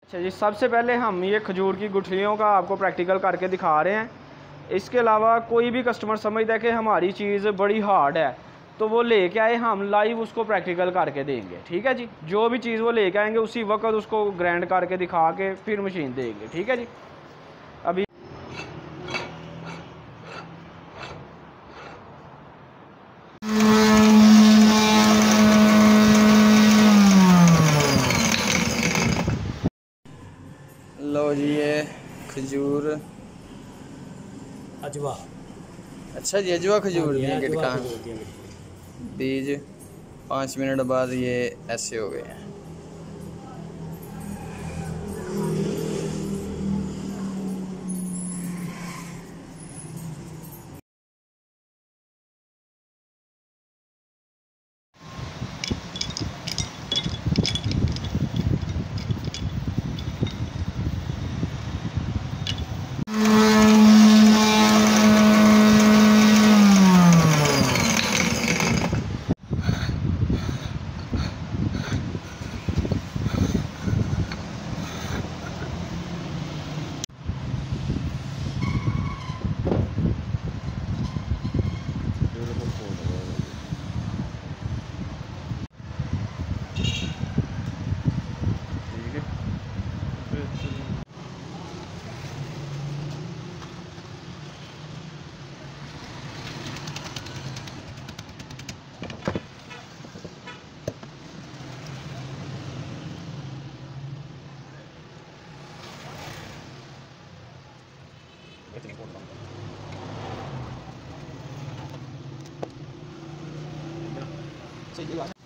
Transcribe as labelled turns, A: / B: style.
A: अच्छा जी, सबसे पहले हम ये खजूर की गुठलियों का आपको प्रैक्टिकल करके दिखा रहे हैं। इसके अलावा कोई भी कस्टमर समझता है कि हमारी चीज़ बड़ी हार्ड है, तो वो लेके आए, हम लाइव उसको प्रैक्टिकल करके देंगे। ठीक है जी, जो भी चीज़ वो लेके आएंगे उसी वक्त उसको ग्राइंड करके दिखा के फिर मशीन देंगे। ठीक है जी। अभी
B: लो जी, ये खजूर,
C: अजवा।
B: अच्छा जी, अजवा
C: हाँ
B: खजूर
C: जी,
B: दिए
C: अजवा
B: गिटका
C: खजूर दिया मेरे
B: बीज 5 मिनट बाद ये ऐसे हो गए हैं।
A: सही बात है।